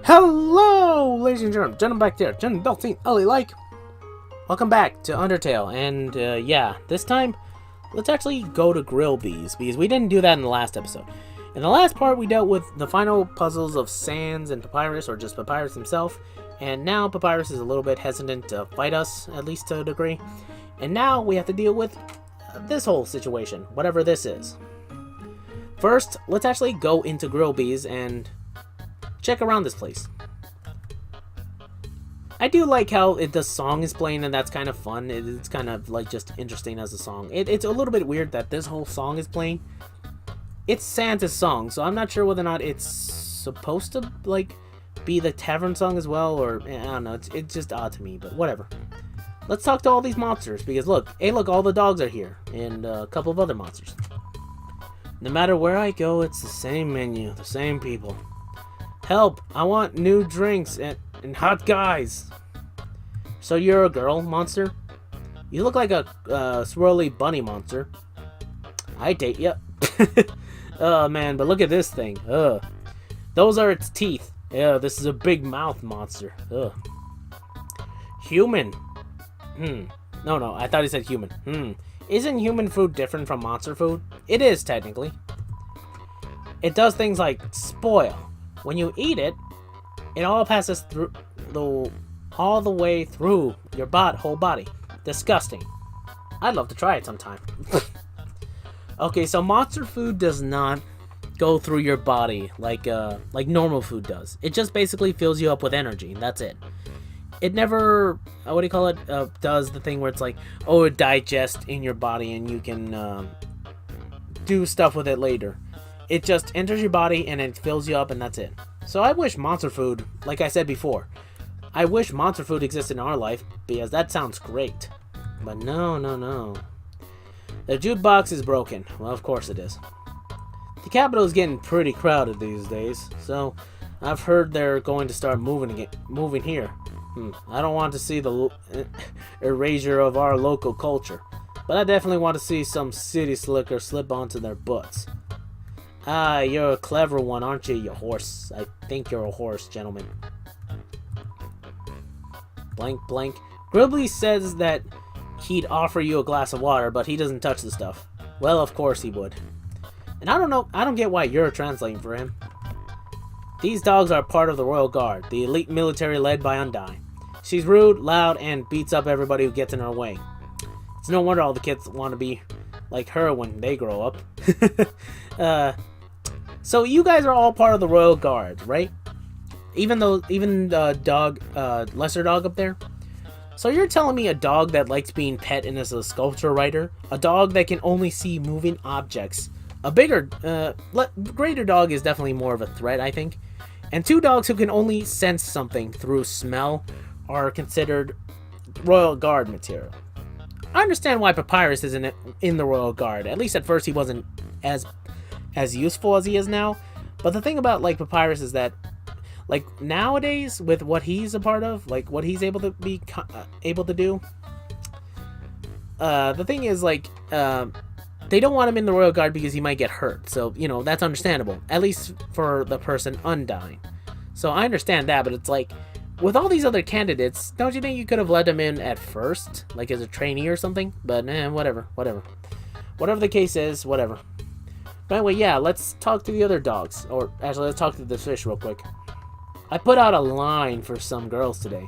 Hello, ladies and gentlemen, back there, gentlemen, don't think Ellie like. Welcome back to Undertale, and yeah, this time, let's actually go to Grillby's, because we didn't do that in the last episode. In the last part, we dealt with the final puzzles of Sans and Papyrus, or just Papyrus himself, and now Papyrus is a little bit hesitant to fight us, at least to a degree. And now we have to deal with this whole situation, whatever this is. First, let's actually go into Grillby's and check around this place. I do like how the song is playing, and that's kind of fun. It's kind of like just interesting as a song. It's a little bit weird that this whole song is playing. It's Santa's song, so I'm not sure whether or not it's supposed to like be the tavern song as well, or I don't know. It's just odd to me, but whatever. Let's talk to all these monsters, because look, all the dogs are here, and a couple of other monsters. No matter where I go, it's the same menu, the same people. Help! I want new drinks and hot guys. So you're a girl, monster? You look like a swirly bunny monster. I date ya. Oh man, but look at this thing. Ugh. Those are its teeth. Yeah, this is a big mouth monster. Ugh. Human. No, I thought he said human. Isn't human food different from monster food? It is, technically. It does things like spoil. When you eat it, it all passes through all the way through your whole body. Disgusting. I'd love to try it sometime. Okay, so monster food does not go through your body like normal food does. It just basically fills you up with energy, and that's it. It never, does the thing where it's like, oh, it digests in your body and you can do stuff with it later. It just enters your body and it fills you up, and that's it. So I wish monster food, like I said before, I wish monster food existed in our life, because that sounds great. But no. The jukebox is broken. Well, of course it is. The capital is getting pretty crowded these days, so I've heard they're going to start moving here. I don't want to see the erasure of our local culture, but I definitely want to see some city slicker slip onto their butts. Ah, you're a clever one, aren't you, you horse? I think you're a horse, gentlemen. Blank. Gribbly says that he'd offer you a glass of water, but he doesn't touch the stuff. Well, of course he would. And I don't get why you're translating for him. These dogs are part of the Royal Guard, the elite military led by Undyne. She's rude, loud, and beats up everybody who gets in her way. It's no wonder all the kids want to be like her when they grow up. So you guys are all part of the Royal Guard, right? Even the dog, lesser dog up there? So you're telling me a dog that likes being pet and is a sculpture writer? A dog that can only see moving objects? A greater dog is definitely more of a threat, I think. And two dogs who can only sense something through smell are considered Royal Guard material. I understand why Papyrus isn't in the Royal Guard. At least at first he wasn't as useful as he is now. But the thing about like Papyrus is that like nowadays with what he's a part of, like what he's able to be able to do, the thing is like they don't want him in the Royal Guard because he might get hurt. So, that's understandable. At least for the person Undyne. So I understand that, but it's like, with all these other candidates, don't you think you could have let him in at first? Like as a trainee or something? But, whatever. Whatever the case is, whatever. But anyway, yeah, let's talk to the other dogs. Or, actually, let's talk to the fish real quick. I put out a line for some girls today.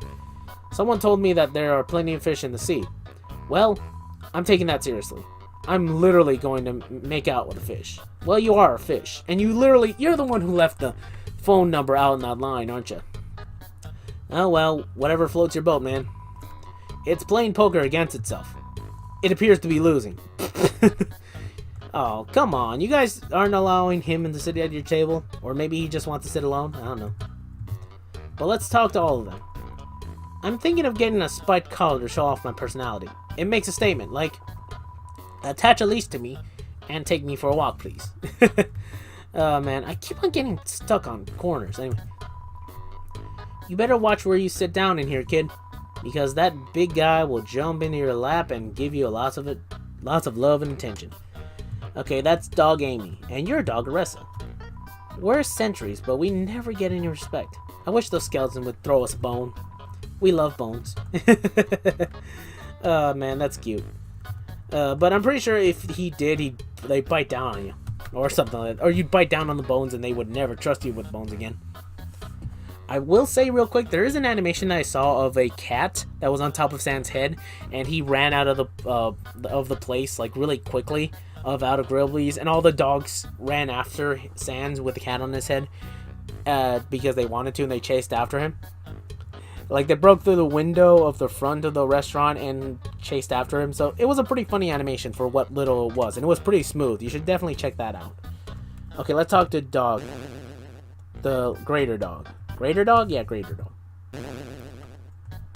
Someone told me that there are plenty of fish in the sea. Well, I'm taking that seriously. I'm literally going to make out with a fish. Well, you are a fish. And you're the one who left the phone number out in that line, aren't you? Oh, well, whatever floats your boat, man. It's playing poker against itself. It appears to be losing. Oh, come on. You guys aren't allowing him to sit at your table? Or maybe he just wants to sit alone? I don't know. But let's talk to all of them. I'm thinking of getting a spiked collar to show off my personality. It makes a statement, like, attach a leash to me and take me for a walk, please. Oh, man, I keep on getting stuck on corners. Anyway. You better watch where you sit down in here, kid. Because that big guy will jump into your lap and give you lots of love and attention. Okay, that's dog Amy. And you're dog Aressa. We're sentries, but we never get any respect. I wish those skeletons would throw us a bone. We love bones. Oh man, that's cute. But I'm pretty sure if he did, they'd bite down on you. Or something like that. Or you'd bite down on the bones and they would never trust you with bones again. I will say real quick, there is an animation that I saw of a cat that was on top of Sans head, and he ran out of the place like really quickly, out of Grillby's, and all the dogs ran after Sans with the cat on his head because they wanted to, and they chased after him. Like, they broke through the window of the front of the restaurant and chased after him. So it was a pretty funny animation for what little it was, and it was pretty smooth. You should definitely check that out. Okay, let's talk to Dog, the greater dog. Greater dog? Yeah, greater dog.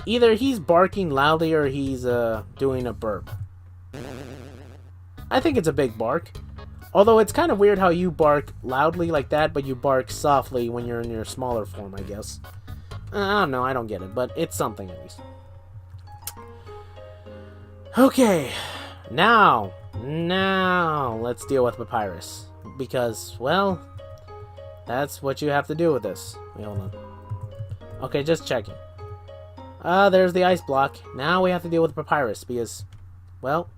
Either he's barking loudly or he's doing a burp. I think it's a big bark. Although it's kind of weird how you bark loudly like that, but you bark softly when you're in your smaller form, I guess. I don't know, I don't get it, but it's something at least. Okay, now, let's deal with Papyrus. Because, well, that's what you have to do with this. Wait, hold on. Okay, just checking. There's the ice block. Now we have to deal with Papyrus because, well,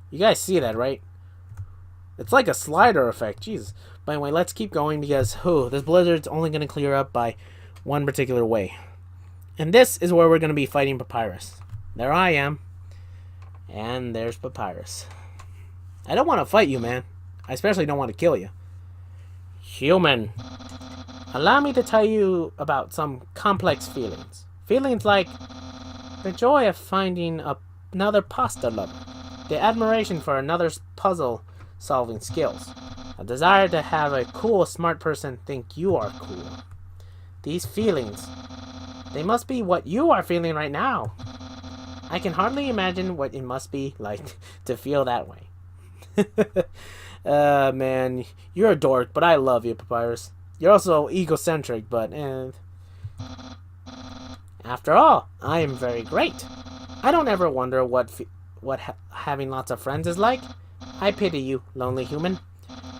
you guys see that, right? It's like a slider effect. Jeez. But anyway, let's keep going because, this blizzard's only going to clear up by one particular way. And this is where we're going to be fighting Papyrus. There I am. And there's Papyrus. I don't want to fight you, man. I especially don't want to kill you. Human. Allow me to tell you about some complex feelings. Feelings like the joy of finding another pasta lover. The admiration for another's puzzle-solving skills. A desire to have a cool, smart person think you are cool. These feelings, they must be what you are feeling right now. I can hardly imagine what it must be like to feel that way. Man, you're a dork, but I love you, Papyrus. You're also egocentric, but after all, I am very great. I don't ever wonder what having lots of friends is like. I pity you, lonely human.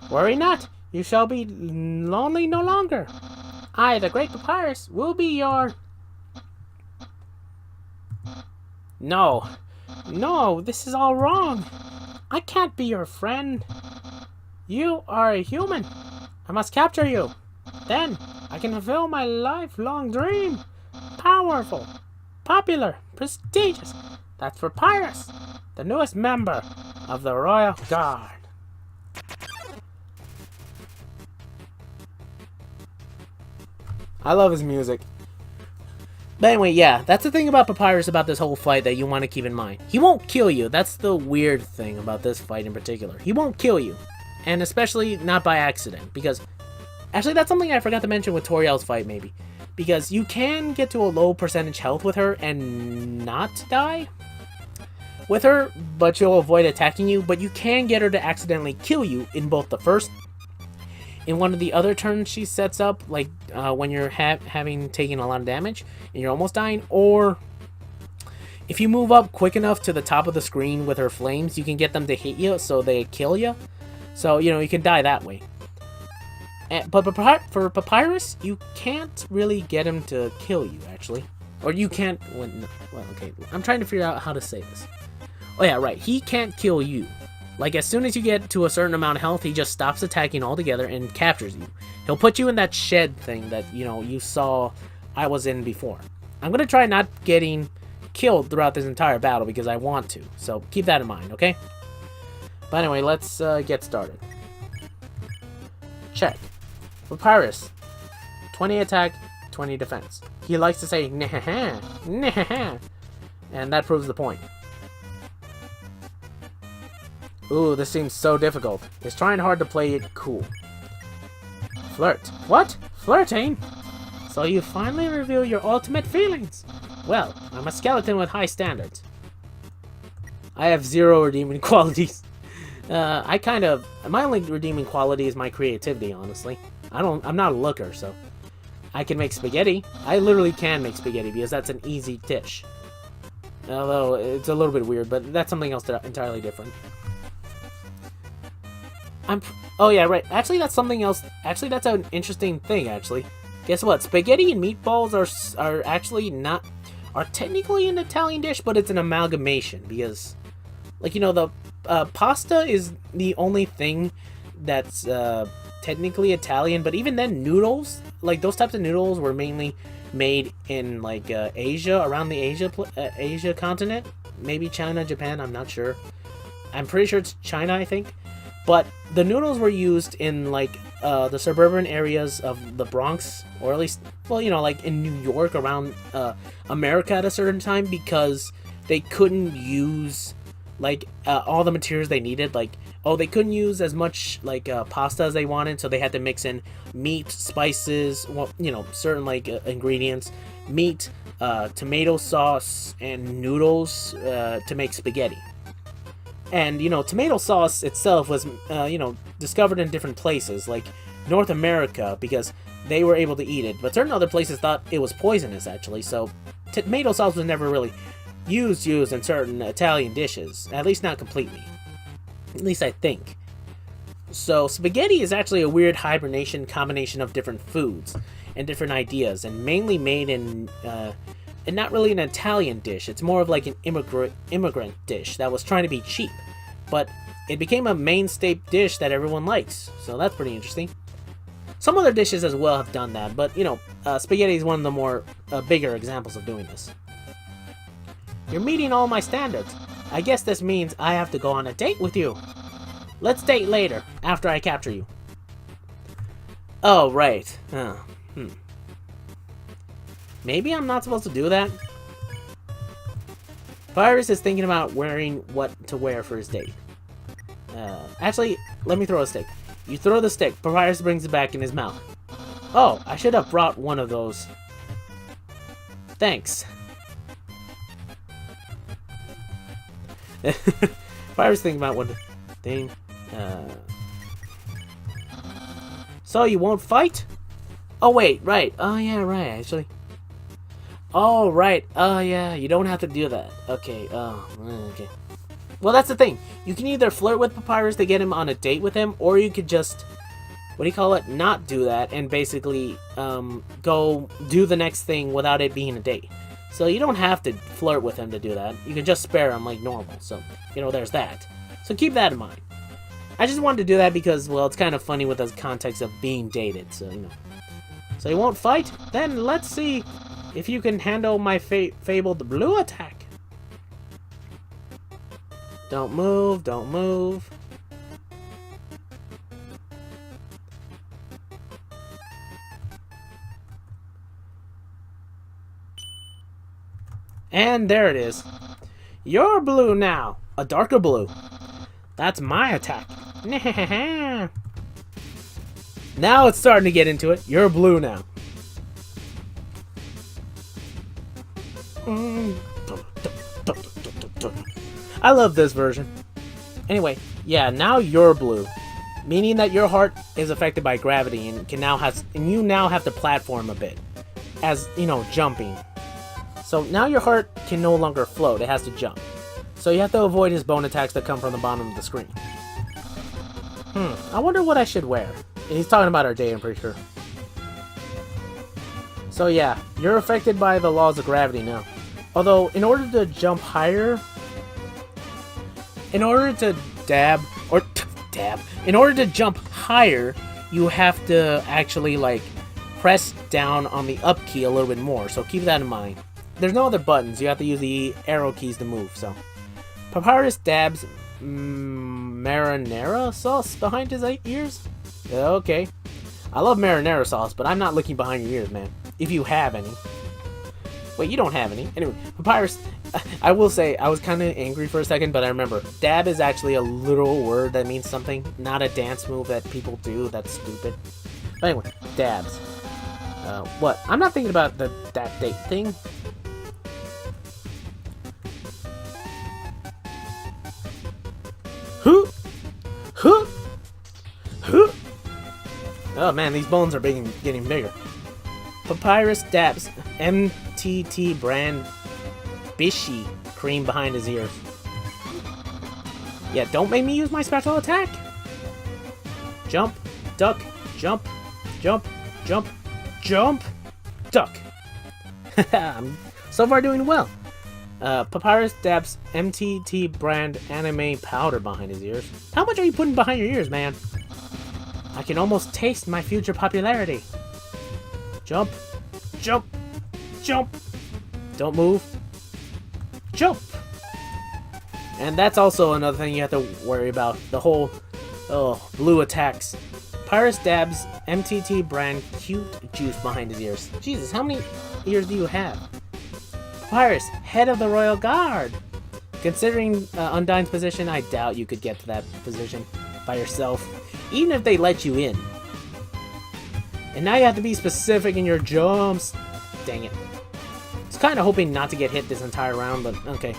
Worry not, you shall be lonely no longer. I, the great Papyrus, will be your... No, this is all wrong. I can't be your friend. You are a human. I must capture you. Then I can fulfill my lifelong dream. Powerful, popular, prestigious. That's Papyrus, the newest member of the Royal Guard. I love his music. But anyway, yeah, that's the thing about Papyrus about this whole fight that you want to keep in mind. He won't kill you. That's the weird thing about this fight in particular. He won't kill you. And especially not by accident. Because, actually, that's something I forgot to mention with Toriel's fight, maybe. Because you can get to a low percentage health with her and not die with her, but she'll avoid attacking you. But you can get her to accidentally kill you in both the first... In one of the other turns she sets up, like when you're having taken a lot of damage and you're almost dying, or if you move up quick enough to the top of the screen with her flames, you can get them to hit you so they kill you. So, you can die that way. But for Papyrus, you can't really get him to kill you, actually. Or you can't... Well, okay, I'm trying to figure out how to say this. Oh yeah, right, he can't kill you. Like, as soon as you get to a certain amount of health, he just stops attacking altogether and captures you. He'll put you in that shed thing that, you saw I was in before. I'm going to try not getting killed throughout this entire battle because I want to. So, keep that in mind, okay? But anyway, let's get started. Check. Papyrus. 20 attack, 20 defense. He likes to say, nah, nah, and that proves the point. Ooh, this seems so difficult. He's trying hard to play it cool. Flirt. What? Flirting? So you finally reveal your ultimate feelings. Well, I'm a skeleton with high standards. I have 0 redeeming qualities. My only redeeming quality is my creativity, honestly. I'm not a looker, so I can make spaghetti. I literally can make spaghetti because that's an easy dish. Although it's a little bit weird, but that's something else entirely different. I'm. Oh yeah, right. Actually, that's something else. Actually, that's an interesting thing. Actually, guess what? Spaghetti and meatballs are actually not are technically an Italian dish, but it's an amalgamation because, like the pasta is the only thing that's technically Italian. But even then, noodles like those types of noodles were mainly made in like Asia, around the Asia continent, maybe China, Japan. I'm not sure. I'm pretty sure it's China, I think. But the noodles were used in like the suburban areas of the Bronx, or at least, well, like in New York, around America at a certain time, because they couldn't use like all the materials they needed. Like, they couldn't use as much like pasta as they wanted, so they had to mix in meat, spices, well, certain like ingredients, meat, tomato sauce, and noodles to make spaghetti. And, tomato sauce itself was, discovered in different places, like North America, because they were able to eat it. But certain other places thought it was poisonous, actually. So, tomato sauce was never really used in certain Italian dishes. At least not completely. At least I think. So, spaghetti is actually a weird hibernation combination of different foods and different ideas, and mainly made in... and not really an Italian dish. It's more of like an immigrant dish that was trying to be cheap, but it became a mainstay dish that everyone likes. So that's pretty interesting. Some other dishes as well have done that, but spaghetti is one of the more bigger examples of doing this. You're meeting all my standards. I guess this means I have to go on a date with you. Let's date later, after I capture you. Oh, right. Maybe I'm not supposed to do that? Virus is thinking about wearing what to wear for his date. Actually, let me throw a stick. You throw the stick. Papyrus brings it back in his mouth. Oh, I should have brought one of those. Thanks. Papyrus thinking about what thing. So you won't fight? Oh wait, right. Oh yeah, right. Actually. Oh, right. Oh, yeah, you don't have to do that. Okay, okay. Well, that's the thing. You can either flirt with Papyrus to get him on a date with him, or you could just, not do that, and basically, go do the next thing without it being a date. So you don't have to flirt with him to do that. You can just spare him like normal. So, there's that. So keep that in mind. I just wanted to do that because, well, it's kind of funny with the context of being dated, so, So you won't fight? Then let's see if you can handle my fabled blue attack. Don't move, don't move. And there it is. You're blue now. A darker blue. That's my attack. Now it's starting to get into it. You're blue now. I love this version. Anyway, yeah, now you're blue, meaning that your heart is affected by gravity and you now have to platform a bit, as jumping. So now your heart can no longer float; it has to jump. So you have to avoid his bone attacks that come from the bottom of the screen. I wonder what I should wear. He's talking about our day, I'm pretty sure. So yeah, you're affected by the laws of gravity now. Although, in order to jump higher, in order to jump higher, you have to actually press down on the up key a little bit more. So keep that in mind. There's no other buttons. You have to use the arrow keys to move. So, Papyrus dabs marinara sauce behind his ears. Okay, I love marinara sauce, but I'm not looking behind your ears, man. If you have any. Wait, you don't have any. Anyway, Papyrus, I will say, I was kind of angry for a second, but I remember, dab is actually a literal word that means something, not a dance move that people do that's stupid. But anyway, dabs. What? I'm not thinking about that date thing. Oh man, these bones are getting bigger. Papyrus dabs MTT brand Bishy cream behind his ears. Yeah, don't make me use my special attack. Jump, duck, jump, jump, jump, jump, duck. I'm so far doing well. Papyrus dabs MTT brand anime powder behind his ears. How much are you putting behind your ears, man? I can almost taste my future popularity. Jump, jump, jump. Don't move. Jump. And that's also another thing you have to worry about. The whole, blue attacks. Papyrus dabs MTT brand cute juice behind his ears. Jesus, how many ears do you have? Papyrus, head of the Royal Guard. Considering Undyne's position, I doubt you could get to that position by yourself, even if they let you in. And now you have to be specific in your jumps. Dang it. I was kind of hoping not to get hit this entire round, but okay.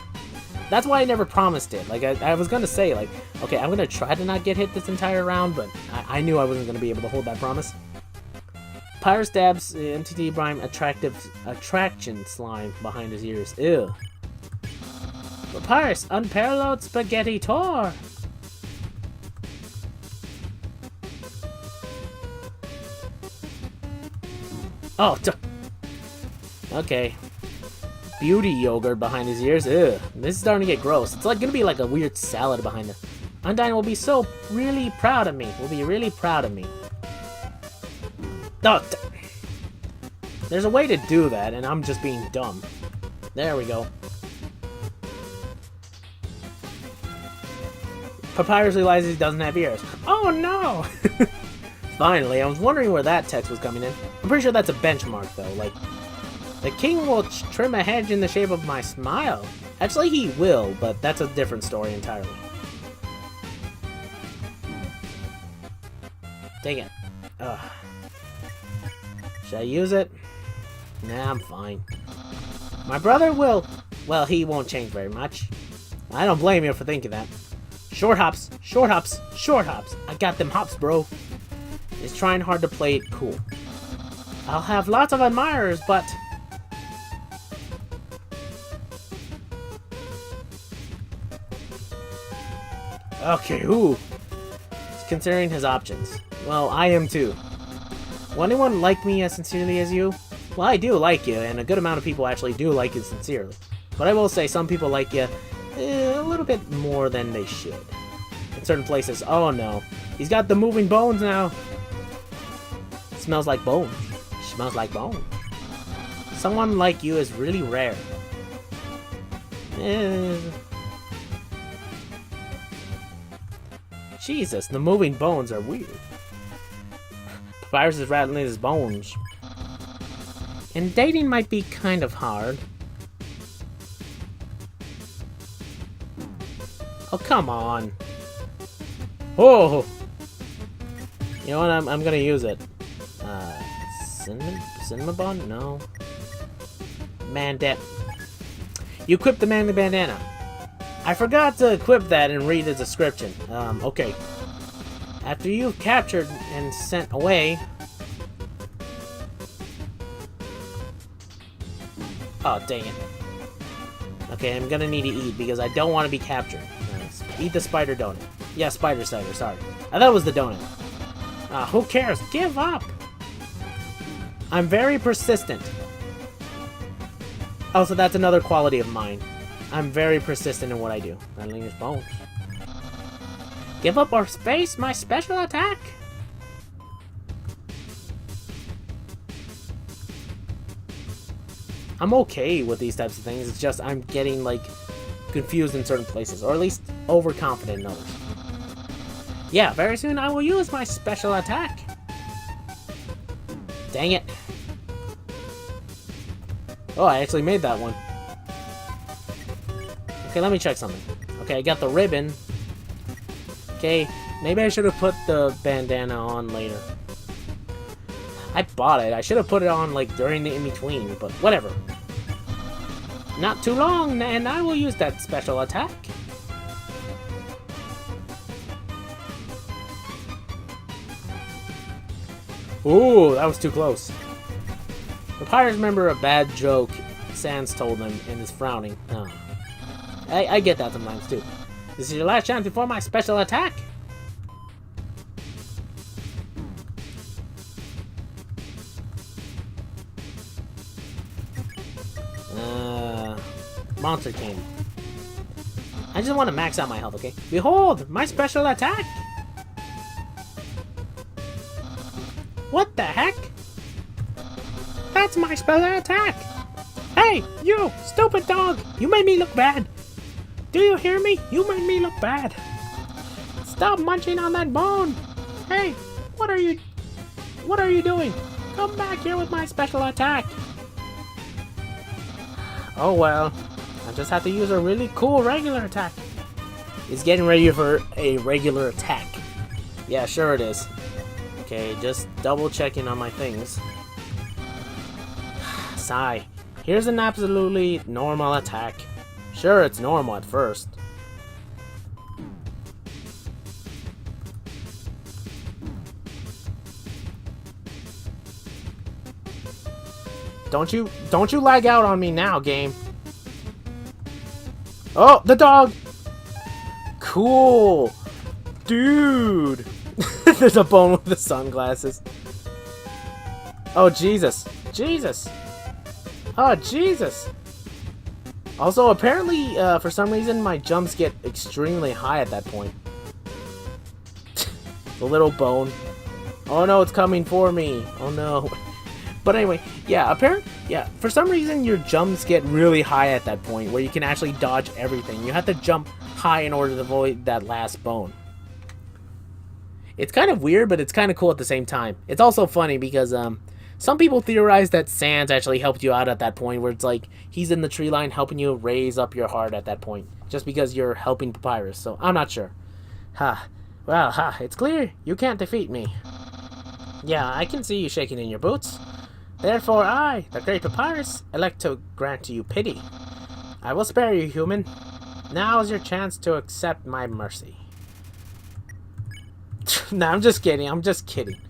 That's why I never promised it. Like, I was going to say, like, okay, I'm going to try to not get hit this entire round, but I knew I wasn't going to be able to hold that promise. Papyrus dabs MTT Brime attraction slime behind his ears. Ew. Papyrus, unparalleled spaghetti tour. Oh, okay. Beauty yogurt behind his ears. Ew. This is starting to get gross. It's like gonna be like a weird salad behind it. Undyne will be so really proud of me. Will be really proud of me. Oh, there's a way to do that, and I'm just being dumb. There we go. Papyrus realizes he doesn't have ears. Oh no! Finally, I was wondering where that text was coming in. I'm pretty sure that's a benchmark, though. Like, the king will trim a hedge in the shape of my smile. Actually, he will, but that's a different story entirely. Dang it. Ugh. Should I use it? Nah, I'm fine. My brother will... Well, he won't change very much. I don't blame you for thinking that. Short hops, short hops, short hops. I got them hops, bro. He's trying hard to play it cool. I'll have lots of admirers, but... Okay, ooh. He's considering his options. Well, I am too. Will anyone like me as sincerely as you? Well, I do like you, and a good amount of people actually do like you sincerely. But I will say some people like you a little bit more than they should. In certain places. Oh no. He's got the moving bones now. Smells like bone. Smells like bone. Someone like you is really rare. Jesus, the moving bones are weird. Papyrus is rattling his bones. And dating might be kind of hard. Oh, come on. Oh! You know what? I'm gonna use it. Cinnamon bun? No. You equip the manly bandana. I forgot to equip that and read the description. Okay. After you've captured and sent away... Oh, dang it. Okay, I'm gonna need to eat because I don't want to be captured. Eat the spider donut. Yeah, spider cider, sorry. I thought it was the donut. Who cares? Give up! I'm very persistent. Oh, so that's another quality of mine. I'm very persistent in what I do. Rattling his bones. Give up or space my special attack! I'm okay with these types of things. It's just I'm getting, like, confused in certain places. Or at least overconfident in others. Yeah, very soon I will use my special attack. Dang it. Oh, I actually made that one. Okay, let me check something. Okay, I got the ribbon. Okay, maybe I should have put the bandana on later. I bought it. I should have put it on, like, during the in-between, but whatever. Not too long, and I will use that special attack. Ooh, that was too close. The pirates remember a bad joke Sans told them and is frowning. Oh. I get that sometimes, too. This is your last chance before my special attack. monster came. I just want to max out my health, okay? Behold, my special attack! What the heck? That's my special attack! Hey, you, stupid dog! You made me look bad! Do you hear me? You made me look bad! Stop munching on that bone! Hey, what are you doing? Come back here with my special attack! Oh well, I just have to use a really cool regular attack. He's getting ready for a regular attack. Yeah, sure it is. Okay, just double checking on my things. Sigh. Here's an absolutely normal attack. Sure, it's normal at first. Don't you lag out on me now, game. Oh, the dog! Cool! Dude! There's a bone with the sunglasses. Oh, Jesus. Jesus! Oh, Jesus! Also, apparently, for some reason, my jumps get extremely high at that point. The little bone. Oh no, it's coming for me. Oh no. But anyway, yeah, for some reason your jumps get really high at that point where you can actually dodge everything. You have to jump high in order to avoid that last bone. It's kind of weird, but it's kind of cool at the same time. It's also funny because some people theorize that Sans actually helped you out at that point, where it's like he's in the tree line helping you raise up your heart at that point, just because you're helping Papyrus. So I'm not sure. Well, it's clear you can't defeat me. Yeah, I can see you shaking in your boots. Therefore I, the great Papyrus, elect to grant you pity. I will spare you, human. Now is your chance to accept my mercy. Nah, I'm just kidding.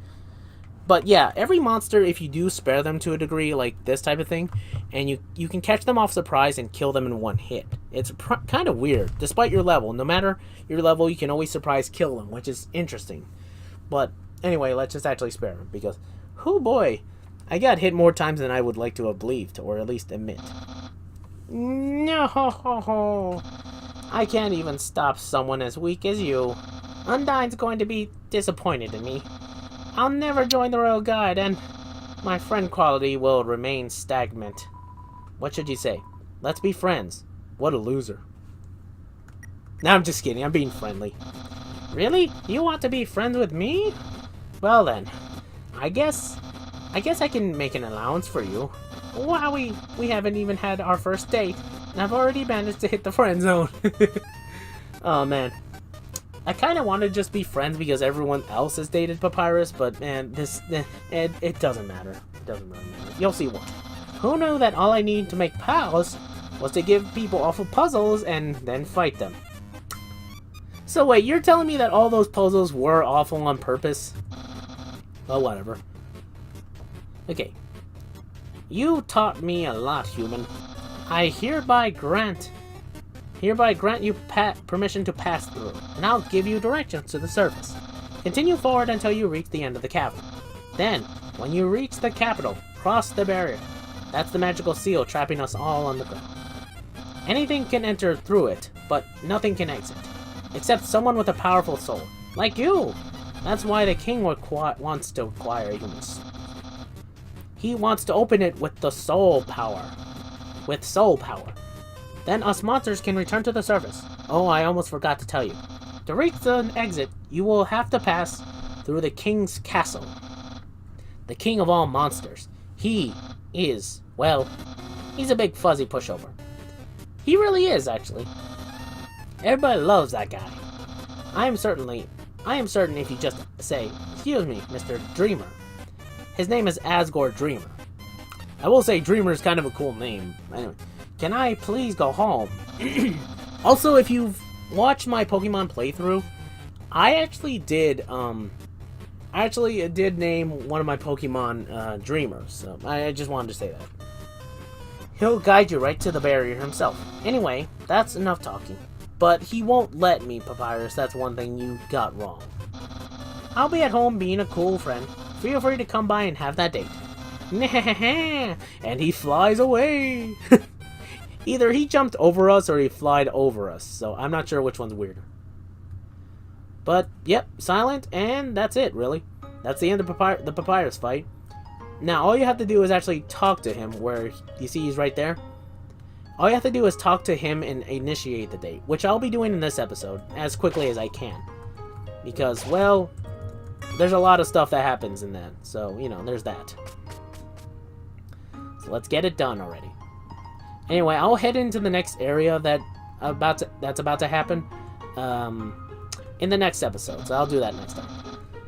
But yeah, every monster, if you do spare them to a degree, like this type of thing, and you can catch them off surprise and kill them in one hit. It's kind of weird. Despite your level, no matter your level, you can always surprise kill them, which is interesting. But anyway, let's just actually spare them, because, oh boy, I got hit more times than I would like to have believed, or at least admit. No, I can't even stop someone as weak as you. Undyne's going to be disappointed in me. I'll never join the Royal Guard, and my friend quality will remain stagnant. What should you say? Let's be friends. What a loser. No, I'm just kidding. I'm being friendly. Really? You want to be friends with me? Well then, I guess I can make an allowance for you. Wow, we haven't even had our first date, and I've already managed to hit the friend zone. Oh man. I kind of want to just be friends because everyone else has dated Papyrus, but man, it doesn't matter. It doesn't really matter. You'll see why. Who knew that all I need to make pals was to give people awful puzzles and then fight them? So wait, you're telling me that all those puzzles were awful on purpose? Well, whatever. Okay. You taught me a lot, human. I hereby grant you permission to pass through, and I'll give you directions to the surface. Continue forward until you reach the end of the cavern. Then, when you reach the capital, cross the barrier. That's the magical seal trapping us all on the ground. Anything can enter through it, but nothing can exit. Except someone with a powerful soul. Like you! That's why the king wants to acquire humans. He wants to open it with the soul power. With soul power. Then us monsters can return to the surface. Oh, I almost forgot to tell you. To reach the exit, you will have to pass through the king's castle. The king of all monsters. He is, well, he's a big fuzzy pushover. He really is, actually. Everybody loves that guy. I am certain if you just say, excuse me, Mr. Dreamer. His name is Asgore Dreamer. I will say Dreamer is kind of a cool name. Anyway. Can I please go home? Also, if you've watched my Pokemon playthrough, I actually did name one of my Pokemon Dreamer, so I just wanted to say that. He'll guide you right to the barrier himself. Anyway, that's enough talking. But he won't let me, Papyrus, that's one thing you got wrong. I'll be at home being a cool friend. Feel free to come by and have that date. And he flies away. Either he jumped over us or he flied over us, so I'm not sure which one's weirder. But, yep, silent, and that's it, really. That's the end of the papyrus fight. Now, all you have to do is actually talk to him, where, you see he's right there? All you have to do is talk to him and initiate the date, which I'll be doing in this episode, as quickly as I can. Because, well, there's a lot of stuff that happens in that, so, you know, there's that. So let's get it done already. Anyway, I'll head into the next area that's about to happen in the next episode, so I'll do that next time.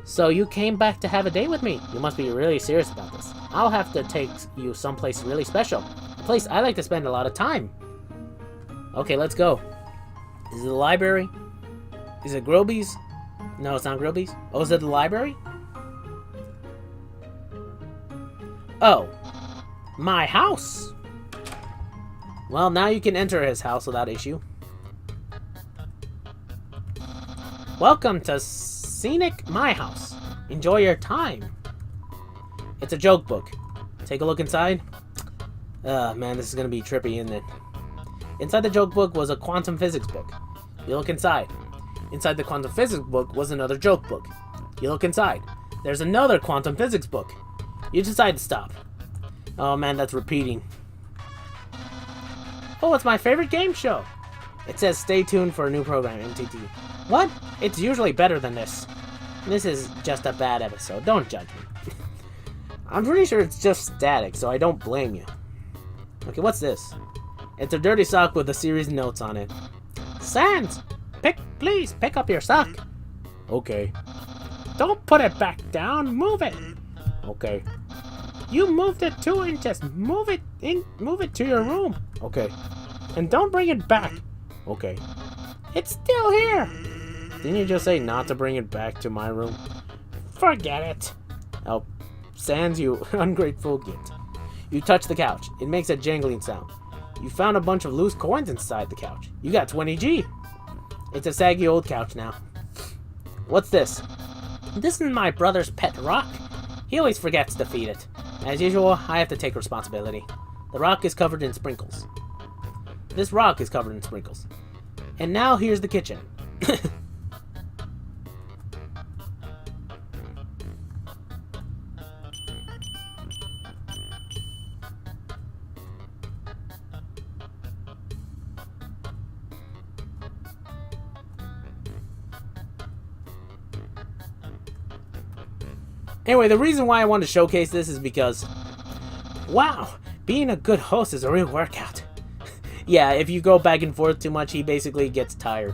So you came back to have a date with me. You must be really serious about this. I'll have to take you someplace really special. A place I like to spend a lot of time. Okay, let's go. Is it the library? Is it Groby's? No, it's not Groby's. Oh, is it the library? Oh. My house! Well, now you can enter his house without issue. Welcome to Scenic My House. Enjoy your time. It's a joke book. Take a look inside. Man, this is gonna be trippy, isn't it? Inside the joke book was a quantum physics book. You look inside. Inside the quantum physics book was another joke book. You look inside. There's another quantum physics book. You decide to stop. Oh man, that's repeating. Oh, it's my favorite game show. It says stay tuned for a new program, MTT. What? It's usually better than this. This is just a bad episode. Don't judge me. I'm pretty sure it's just static, so I don't blame you. Okay, what's this? It's a dirty sock with a series of notes on it. Sans! Please, pick up your sock. Okay. Don't put it back down. Move it. Okay. You moved it 2 inches. Move it to your room. Okay. And don't bring it back. Okay. It's still here. Didn't you just say not to bring it back to my room? Forget it. Oh, Sans, you ungrateful git. You touch the couch. It makes a jangling sound. You found a bunch of loose coins inside the couch. You got 20G. It's a saggy old couch now. What's this? This is my brother's pet rock. He always forgets to feed it. As usual, I have to take responsibility. The rock is covered in sprinkles. This rock is covered in sprinkles. And now here's the kitchen. Anyway, the reason why I wanted to showcase this is because, wow, being a good host is a real workout. Yeah, if you go back and forth too much, he basically gets tired.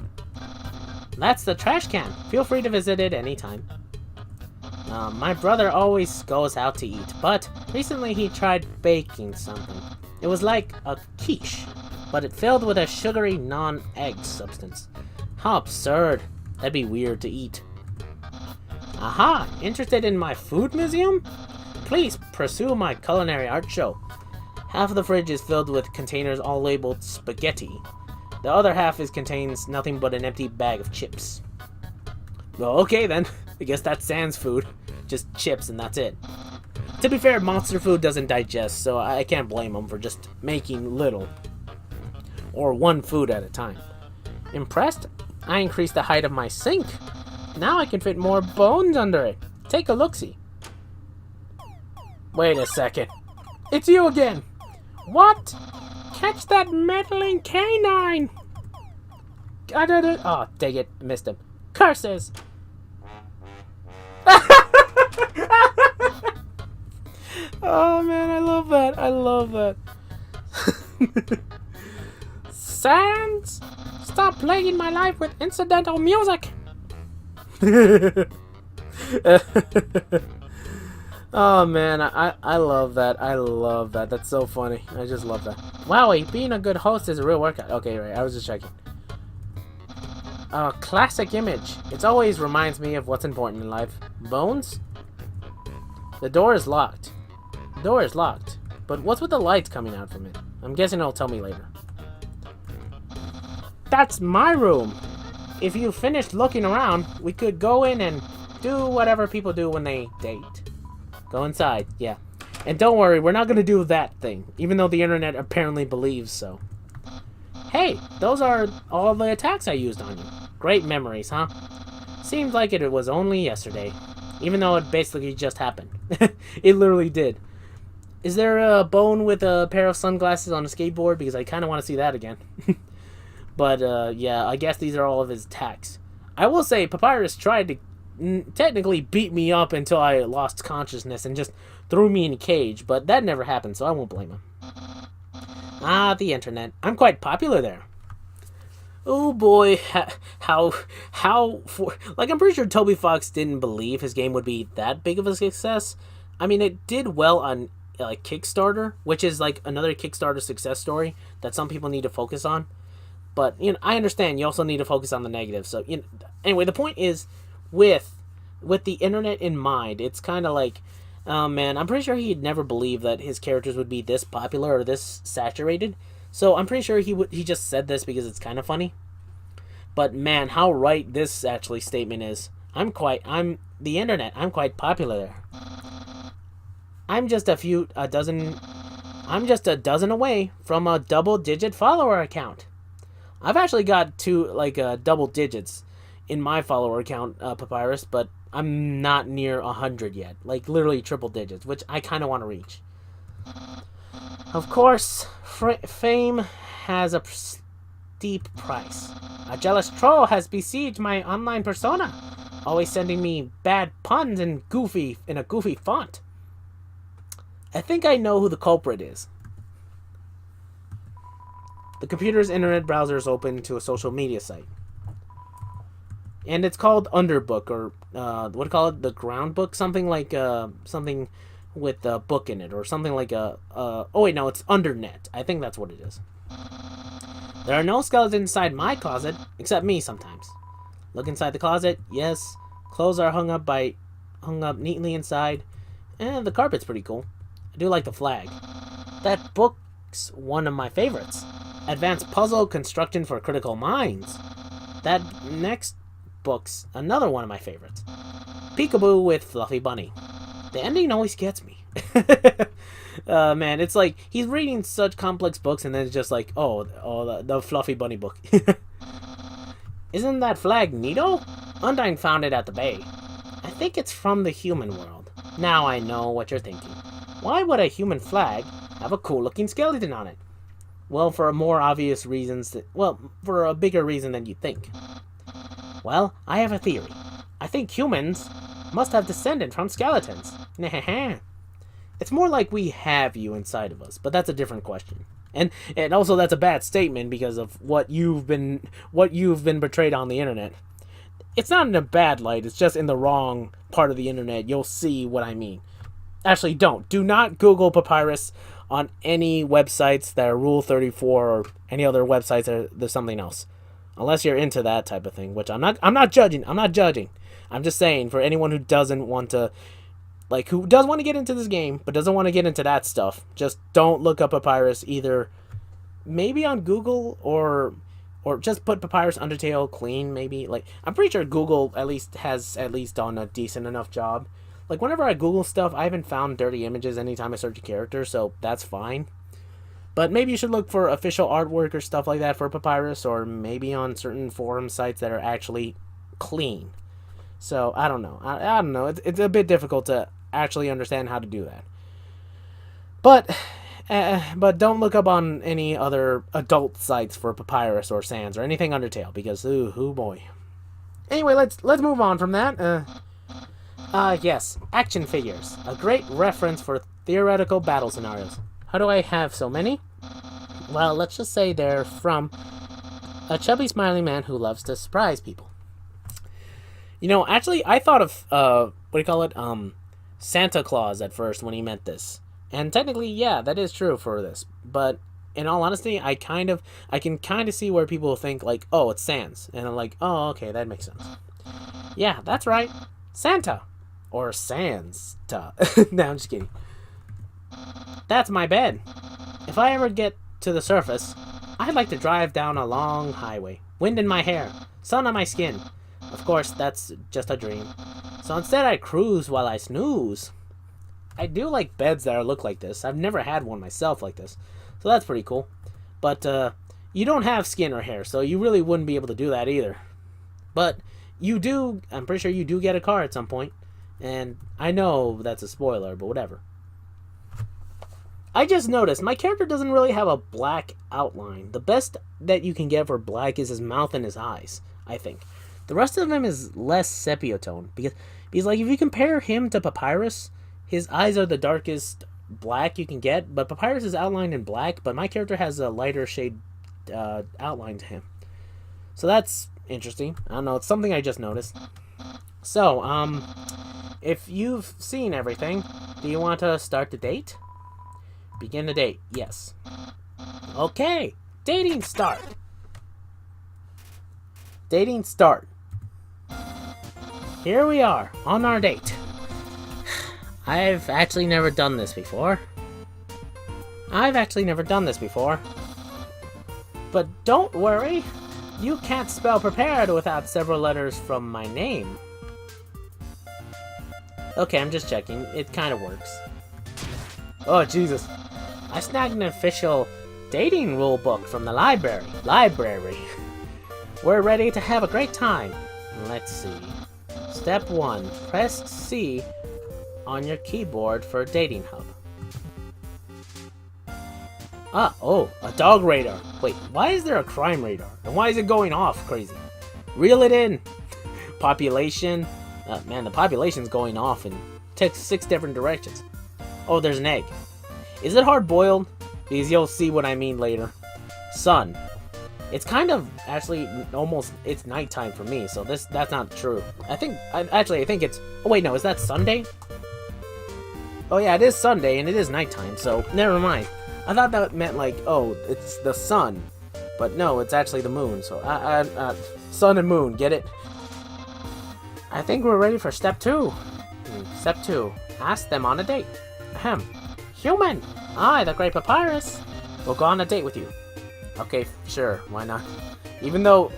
That's the trash can. Feel free to visit it anytime. My brother always goes out to eat, but recently he tried baking something. It was like a quiche, but it filled with a sugary non-egg substance. How absurd. That'd be weird to eat. Aha! Interested in my food museum? Please pursue my culinary art show. Half of the fridge is filled with containers all labeled spaghetti. The other half contains nothing but an empty bag of chips. Well, okay then. I guess that's Sans food. Just chips and that's it. To be fair, monster food doesn't digest, so I can't blame him for just making little. Or one food at a time. Impressed? I increased the height of my sink. Now I can fit more bones under it. Take a look-see. Wait a second. It's you again. What? Catch that meddling canine. Oh, dang it. Missed him. Curses. Oh, man. I love that. I love that. Sans, stop plaguing my life with incidental music. Oh man, I love that. I love that. That's so funny. I just love that. Wowie, being a good host is a real workout. Okay, right. I was just checking. Classic image. It always reminds me of what's important in life. Bones? The door is locked. The door is locked. But what's with the lights coming out from it? I'm guessing it'll tell me later. That's my room. If you finished looking around, we could go in and do whatever people do when they date. Go inside, yeah. And don't worry, we're not going to do that thing, even though the internet apparently believes so. Hey, those are all the attacks I used on you. Great memories, huh? Seems like it was only yesterday. Even though it basically just happened. It literally did. Is there a bone with a pair of sunglasses on a skateboard? Because I kind of want to see that again. But, yeah, I guess these are all of his attacks. I will say, Papyrus tried to technically beat me up until I lost consciousness and just threw me in a cage, but that never happened, so I won't blame him. Ah, the internet. I'm quite popular there. Oh boy, like, I'm pretty sure Toby Fox didn't believe his game would be that big of a success. I mean, it did well on, like, Kickstarter, which is, like, another Kickstarter success story that some people need to focus on. But, I understand you also need to focus on the negatives. So, anyway, the point is, with the internet in mind, it's kind of like, oh man, I'm pretty sure he'd never believe that his characters would be this popular or this saturated. So I'm pretty sure he just said this because it's kind of funny. But man, how right this actually statement is. I'm the internet. I'm quite popular there. I'm just a dozen away from a double-digit follower account. I've actually got double digits in my follower account, Papyrus, but I'm not near 100 yet. Like, literally triple digits, which I kind of want to reach. Of course, fame has a steep price. A jealous troll has besieged my online persona, always sending me bad puns in a goofy font. I think I know who the culprit is. The computer's internet browser is open to a social media site. And it's called Underbook, or what do you call it? The Ground Book? Something like something with a book in it, or something like oh wait, no, it's Undernet. I think that's what it is. There are no skeletons inside my closet, except me sometimes. Look inside the closet. Yes, clothes are hung up neatly inside, and the carpet's pretty cool. I do like the flag. That book's one of my favorites. Advanced Puzzle Construction for Critical Minds. That next book's another one of my favorites. Peekaboo with Fluffy Bunny. The ending always gets me. Man, it's like he's reading such complex books and then it's just like, the Fluffy Bunny book. Isn't that flag neato? Undyne found it at the bay. I think it's from the human world. Now I know what you're thinking. Why would a human flag have a cool-looking skeleton on it? Well, for a bigger reason than you think. Well, I have a theory. I think humans must have descended from skeletons. It's more like we have you inside of us, but that's a different question. And also that's a bad statement because of what you've been portrayed on the internet. It's not in a bad light, it's just in the wrong part of the internet. You'll see what I mean. Actually, do not Google Papyrus on any websites that are Rule 34 or any other websites that there's something else. Unless you're into that type of thing, which I'm not judging. I'm just saying, for anyone who doesn't want to, who does want to get into this game, but doesn't want to get into that stuff, just don't look up Papyrus either. Maybe on Google or just put Papyrus Undertale clean, maybe. I'm pretty sure Google has done a decent enough job. Whenever I Google stuff, I haven't found dirty images anytime I search a character, so that's fine. But maybe you should look for official artwork or stuff like that for Papyrus, or maybe on certain forum sites that are actually clean. So, I don't know. I don't know. It's a bit difficult to actually understand how to do that. But don't look up on any other adult sites for Papyrus or Sans or anything Undertale, because, ooh boy. Anyway, let's move on from that. Yes, action figures. A great reference for theoretical battle scenarios. How do I have so many? Well, let's just say they're from a chubby smiling man who loves to surprise people. Actually, I thought of, Santa Claus at first when he meant this. And technically, yeah, that is true for this. But in all honesty, I can kind of see where people think, oh, it's Sans. And I'm like, oh, okay, that makes sense. Yeah, that's right. Santa. Or Sans-ta. No, I'm just kidding. That's my bed. If I ever get to the surface, I'd like to drive down a long highway. Wind in my hair. Sun on my skin. Of course, that's just a dream. So instead I cruise while I snooze. I do like beds that look like this. I've never had one myself like this. So that's pretty cool. But, You don't have skin or hair, so you really wouldn't be able to do that either. But you do, I'm pretty sure you do get a car at some point. And I know that's a spoiler, but whatever. I just noticed my character doesn't really have a black outline. The best that you can get for black is his mouth and his eyes, I think. The rest of him is less sepia tone. Because like, if you compare him to Papyrus, his eyes are the darkest black you can get. But Papyrus is outlined in black, but my character has a lighter shade outline to him. So that's interesting. I don't know, it's something I just noticed. So, if you've seen everything, do you want to start the date? Begin the date, yes. Okay, dating start. Dating start. Here we are, on our date. I've actually never done this before. But don't worry, you can't spell prepared without several letters from my name. Okay, I'm just checking. It kind of works. Oh, Jesus. I snagged an official dating rule book from the library. We're ready to have a great time. Let's see. Step 1. Press C on your keyboard for Dating Hub. Oh, a dog radar. Wait, why is there a crime radar? And why is it going off crazy? Reel it in. Population. Man, the population's going off in 6 different directions. Oh, there's an egg. Is it hard-boiled? Because you'll see what I mean later. Sun. It's kind of, actually, almost, it's nighttime for me, so that's not true. I think it's, oh wait, no, is that Sunday? Oh yeah, it is Sunday, and it is nighttime, so never mind. I thought that meant like, oh, it's the sun. But no, it's actually the moon, so, sun and moon, get it? I think we're ready for step 2. Step 2. Ask them on a date. Ahem. Human! I, the Great Papyrus, will go on a date with you. Okay, sure, why not? Even though...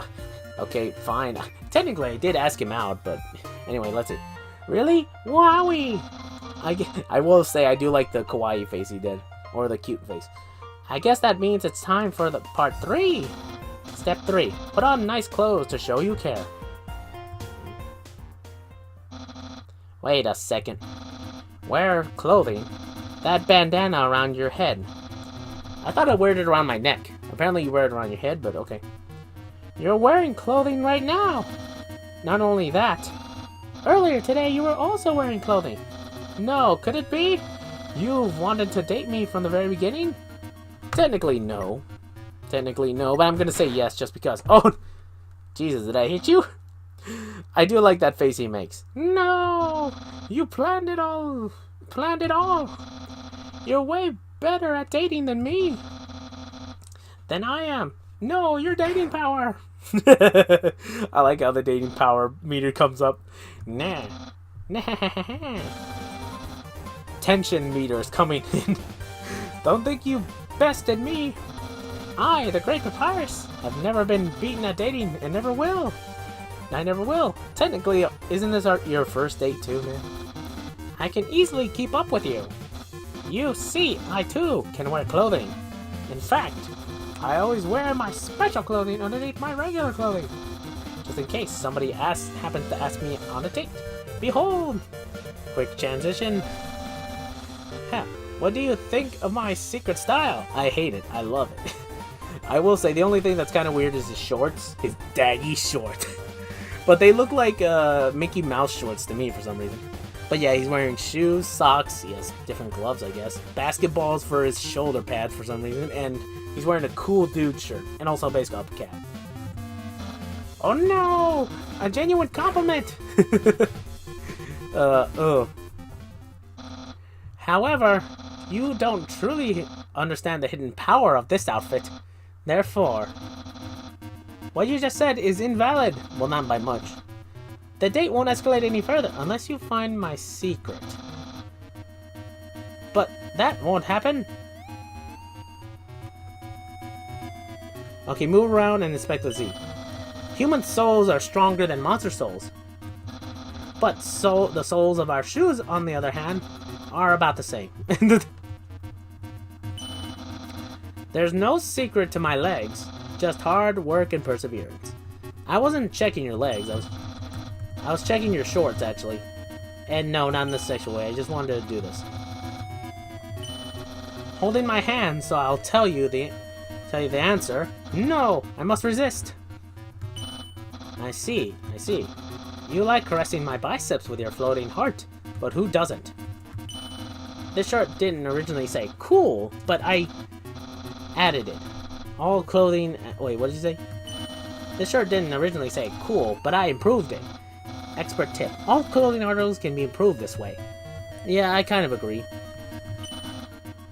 Okay, fine. Technically, I did ask him out, but... Anyway, let's see. Really? Wowie! I will say I do like the kawaii face he did. Or the cute face. I guess that means it's time for the part 3. Step 3. Put on nice clothes to show you care. Wait a second. Wear clothing. That bandana around your head. I thought I wore it around my neck. Apparently you wear it around your head, but okay. You're wearing clothing right now. Not only that, earlier today you were also wearing clothing. No, could it be? You've wanted to date me from the very beginning? Technically no, but I'm gonna say yes just because. Oh, Jesus, did I hit you? I do like that face he makes. No! You planned it all! You're way better at dating than me! Than I am! No, your dating power! I like how the dating power meter comes up. Nah. Tension meter is coming in. Don't think you bested me! I, the Great Papyrus, have never been beaten at dating and never will! I never will. Technically, isn't this your first date too, man? I can easily keep up with you. You see, I too can wear clothing. In fact, I always wear my special clothing underneath my regular clothing. Just in case somebody happens to ask me on a date. Behold! Quick transition. Huh. What do you think of my secret style? I hate it. I love it. I will say, the only thing that's kind of weird is his shorts. His daggy shorts. But they look like Mickey Mouse shorts to me for some reason. But yeah, he's wearing shoes, socks, he has different gloves, I guess. Basketballs for his shoulder pads for some reason. And he's wearing a cool dude shirt. And also a baseball cap. Oh no! A genuine compliment! However, you don't truly understand the hidden power of this outfit. Therefore, what you just said is invalid. Well, not by much. The date won't escalate any further unless you find my secret. But that won't happen. Okay, move around and inspect the Z. Human souls are stronger than monster souls. But the souls of our shoes, on the other hand, are about the same. There's no secret to my legs. just hard work and perseverance. I wasn't checking your legs. I was checking your shorts, actually. And no, not in the sexual way. I just wanted to do this. Holding my hand, so I'll tell you the answer. No, I must resist. I see. You like caressing my biceps with your floating heart, but who doesn't? This shirt didn't originally say cool, but I added it. All clothing... Wait, what did you say? This shirt didn't originally say cool, but I improved it. Expert tip. All clothing articles can be improved this way. Yeah, I kind of agree.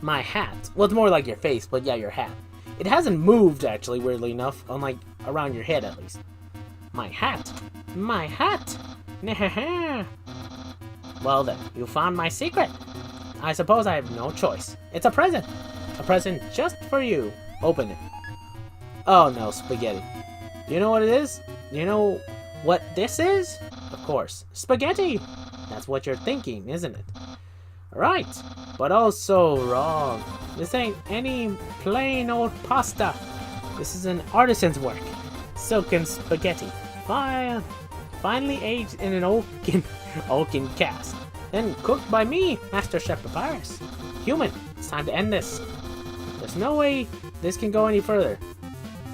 My hat. Well, it's more like your face, but yeah, your hat. It hasn't moved, actually, weirdly enough, unlike around your head, at least. My hat. My hat. Well then, you found my secret. I suppose I have no choice. It's a present. A present just for you. Open it. Oh no, spaghetti. Do you know what it is? Do you know what this is? Of course, spaghetti! That's what you're thinking, isn't it? Right, but also wrong. This ain't any plain old pasta. This is an artisan's work. Silken spaghetti. Finely aged in an oaken cast. Then cooked by me, Master Chef Papyrus. Human, it's time to end this. There's no way this can go any further.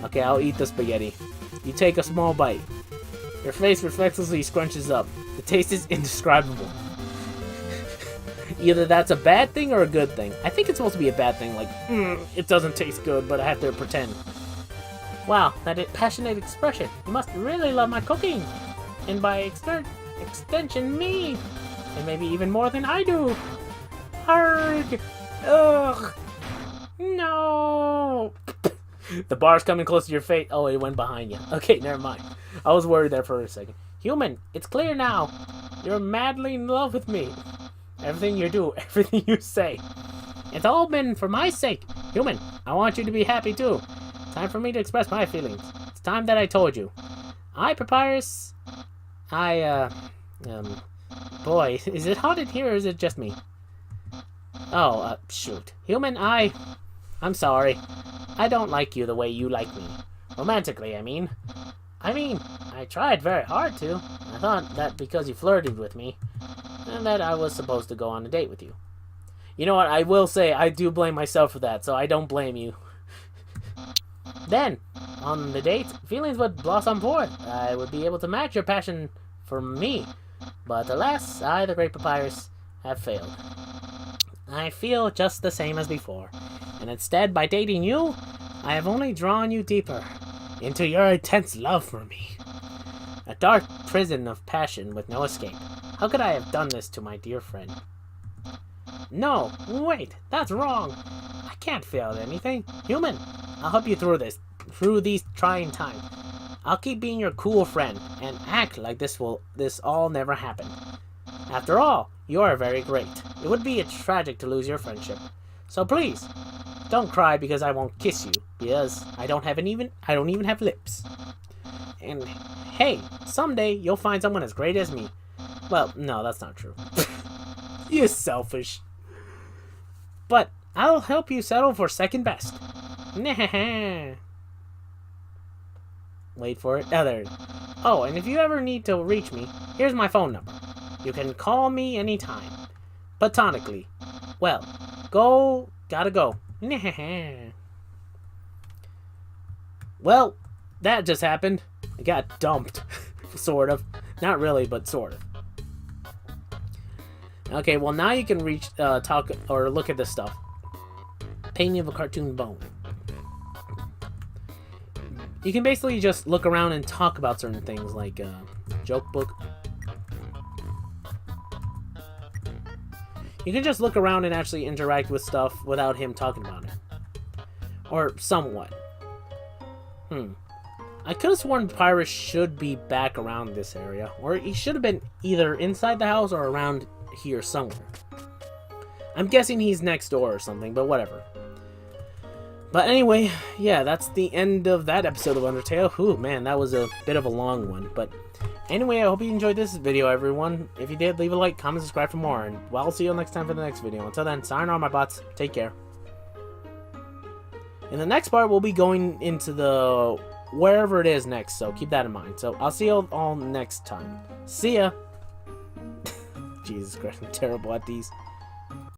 Okay, I'll eat the spaghetti. You take a small bite. Your face reflexively scrunches up. The taste is indescribable. Either that's a bad thing or a good thing. I think it's supposed to be a bad thing, like, it doesn't taste good, but I have to pretend. Wow, that passionate expression. You must really love my cooking. And by extension, me. And maybe even more than I do. Arrgh. Ugh. No. The bar's coming close to your face. Oh, it went behind you. Okay, never mind. I was worried there for a second. Human, it's clear now. You're madly in love with me. Everything you do, everything you say. It's all been for my sake. Human, I want you to be happy too. Time for me to express my feelings. It's time that I told you. Papyrus. Boy, is it hot in here or is it just me? Oh, shoot. Human, I'm sorry. I don't like you the way you like me. Romantically, I mean. I tried very hard to. I thought that because you flirted with me, and that I was supposed to go on a date with you. You know what, I will say, I do blame myself for that, so I don't blame you. Then, on the date, feelings would blossom forth. I would be able to match your passion for me. But alas, I, the great Papyrus, have failed. I feel just the same as before. And instead, by dating you, I have only drawn you deeper into your intense love for me. A dark prison of passion with no escape. How could I have done this to my dear friend? No, wait, that's wrong. I can't fail at anything. Human, I'll help you through these trying times. I'll keep being your cool friend and act like this all never happened. After all, you are very great. It would be tragic to lose your friendship. So please, don't cry because I won't kiss you, because I don't even have lips. And hey, someday you'll find someone as great as me. Well, no, that's not true. You're selfish. But I'll help you settle for second best. Wait for it. Oh, there it is. Oh, and if you ever need to reach me, here's my phone number. You can call me anytime. Platonically. Well, gotta go. Well, that just happened. I got dumped. Sort of. Not really, but sort of. Okay, well now you can talk or look at this stuff. Painting of a cartoon bone. You can basically just look around and talk about certain things, like joke book. You can just look around and actually interact with stuff without him talking about it. Or somewhat. I could have sworn Papyrus should be back around this area. Or he should have been either inside the house or around here somewhere. I'm guessing he's next door or something, but whatever. But anyway, yeah, that's the end of that episode of Undertale. Ooh, man, that was a bit of a long one. But anyway, I hope you enjoyed this video, everyone. If you did, leave a like, comment, subscribe for more. And well, I'll see you next time for the next video. Until then, sayonara, my bots. Take care. In the next part, we'll be going into the wherever it is next, so keep that in mind. So I'll see you all next time. See ya! Jesus Christ, I'm terrible at these.